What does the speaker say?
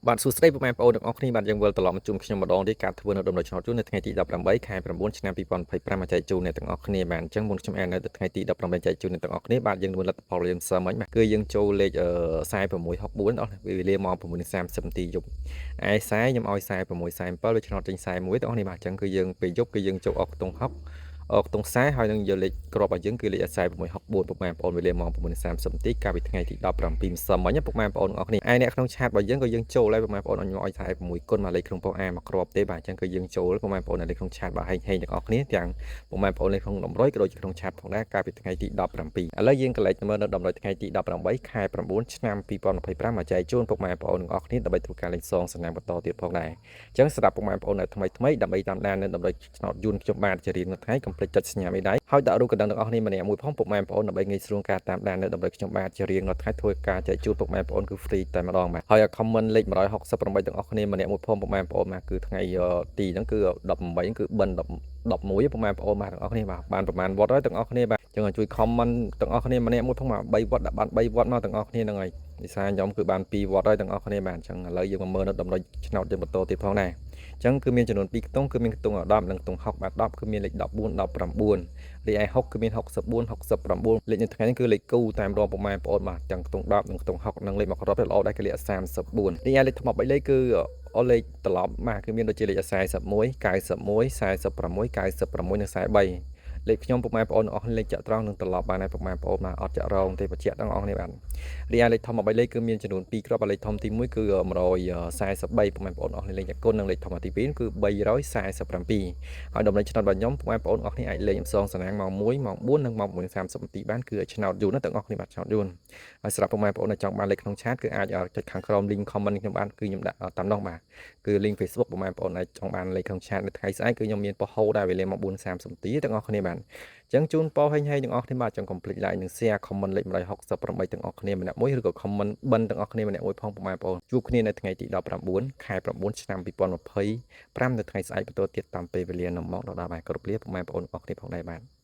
បាទសួស្តីពុកម៉ែបងប្អូនទាំងអស់គ្នាបាទយើងវិលត្រឡប់មកជួបខ្ញុំម្ដងទៀតការធ្វើនៅដំណើរឆ្នោតជូននៅថ្ងៃទី18ខែ9ឆ្នាំ2025មកចែកជូនអ្នកទាំងអស់គ្នាបាទអញ្ចឹងមុនខ្ញុំអាននៅថ្ងៃទី18ចែកជូនអ្នកទាំងអស់គ្នាបាទយើងនឹងលទ្ធផលយើងសិនមិញបាទគឺយើងចូលលេខ4664ដល់វេលាម៉ោង9:30នាទីយប់ឯខ្សែខ្ញុំឲ្យ4647វាឆ្នោតចេញ41ទាំងអស់គ្នាបាទអញ្ចឹងគឺយើងពេលយប់គឺយើងចូលអស់ខ្ទង់60ខ្ទង់ខ្សែហើយនឹងយកលេខក្របរបស់យើងគឺលេខ4664ពុកម៉ែបងប្អូនវេលាម៉ោង9:30នាទីកាលពីថ្ងៃទី17ម្សិលមិញពុកម៉ែបងប្អូនទាំងអស់គ្នាឯអ្នកក្នុងឆាតរបស់យើងក៏យើងចូលហើយពុកម៉ែបងប្អូនខ្ញុំឲ្យថា6គុណមកលេខក្នុងប៉ុស្តិ៍ A មកក្របទេបាទអញ្ចឹងគឺយើងចូលពុកម៉ែបងប្អូននៅលេខក្នុងឆាតបាទហេងទាំងអស់គ្នាទាំងពុកម៉ែបងប្អូនលេខក្នុងតម្រុយក៏ដូចជាក្នុងឆាតផងដែរកាលពីថ្ងៃទី17ឥឡូវយើងកលេចមើលនៅតម្រុយថ្ងៃទី18ខែ9ឆ្នាំ2025មកចែកជូនពុកម៉ែបងប្អូនទាំងអស់គ្នាដើម្បីធ្វើការលេខសងសំណាងបន្តទៀតផងដែរអញ្ចឹងសម្រាប់ពុកម៉ែបងប្អូននៅថ្មីដើម្បីតាមដាននៅតម្រុយឆ្នោតយួនខ្ញុំបាទជារៀងរាល់ថ្ងៃកុំភ្លេចចុចសញ្ញាមេដៃហើយដាក់រូបកណ្ដឹងទាំងអស់គ្នាម្នាក់មួយផងពុកម៉ែបងប្អូនដើម្បីងាយស្រួលការតាមដាននៅតម្រុយខ្ញុំបាទជារៀងរាល់ថ្ងៃធ្វើការចែកជូនពុកម៉ែបងប្អូនគឺ free តែម្ដងបាទហើយ comment លេខ168ទាំងអស់គ្នាម្នាក់មួយផងពុកម៉ែបងប្អូនបាទគឺថ្ងៃទីហ្នឹងគឺ18គឺបិណ្ឌ11ពុកម៉ែបងប្អូនបាទទាំងអស់គ្នាបាទបានប្រហែលវត្តហើយទាំងអស់គ្នាបាទចឹងជួយ comment ទាំងអស់គ្នាម្នាក់មួយផងបាទ3វត្តដាក់បាន3វត្តមកទាំងអស់គ្នាហ្នឹងហើយវិសាខ្ញុំគឺបាន2វត្តហើយទាំងអស់គ្នាបាទអញ្ចឹងឥឡូវយើងមកមើលនៅតម្រុយឆ្នោតយើងបន្តទៀតផងដែរអញ្ចឹងគឺមានចំនួន2ខ្ទង់គឺមានខ្ទង់10និងខ្ទង់60បាទ10គឺមានលេខ14 19លេខឯ60គឺមាន64 69លេខនៅថ្ងៃនេះគឺលេខគូតាមរងពុកម៉ែបងប្អូនបាទទាំងខ្ទង់10និងខ្ទង់60និងលេខមកគ្រាប់ល្អដែរគឺលេខ34លេខឯលេខថ្ម3លេខគឺលេខត្រឡប់បាទគឺមានដូចជាលេខ41 91 46 96និង43លេខខ្ញុំពុកម៉ែបងប្អូនអស់លេខចាក់ត្រង់នឹងត្រឡប់បានហើយពុកម៉ែបងប្អូនបាទអត់ចាក់រងទេបញ្ជាក់ទាំងអស់គ្នាបាទរីឯលេខធំ13លេខគឺមានចំនួន2គ្រាប់លេខធំទី1គឺ143ពុកម៉ែបងប្អូនអស់លេខគុណនិងលេខធំទី2គឺ347ហើយតម្លៃឆ្នោតរបស់ខ្ញុំពុកម៉ែបងប្អូនអស់គ្នាអាចលេខផ្សងសំណាងម៉ោង1ម៉ោង4និងម៉ោង9:30នាទីបានគឺឆ្នោតយូរណាស់ទាំងអស់គ្នាបាទឆ្នោតយូរហើយសម្រាប់ពុកម៉ែបងប្អូនដែលចង់បានលេខក្នុងឆាតគឺអាចចុចខាងក្រោម link comment ខ្ញុំបានគឺខ្ញុំដាក់តាមនោះបាទគឺ link Facebook ពុកម៉ែបងប្អូនដែលចង់បានលេខក្នុងឆាតនៅថ្ងៃស្អែកគឺខ្ញុំមានប៉ុស្តិ៍ហូដែរវេលាម៉ោង4:30នាទីទាំងអស់គ្នាបាទអញ្ចឹងជូនពរហេងទាំងអស់គ្នាបាទចង់កុំភ្លេច like និង share comment លេខ168ទាំងអស់គ្នាម្នាក់មួយឬក៏ comment បិណ្ឌទាំងអស់គ្នាម្នាក់មួយផងពុកម៉ែបងប្អូនជួបគ្នានៅថ្ងៃទី19ខែ9ឆ្នាំ2025នៅថ្ងៃស្អែកបន្តទៀតតាមពេលវេលានឹងមកដល់បាទគ្រប់លាពុកម៉ែបងប្អូនអស់គ្នាផងដែរបាទ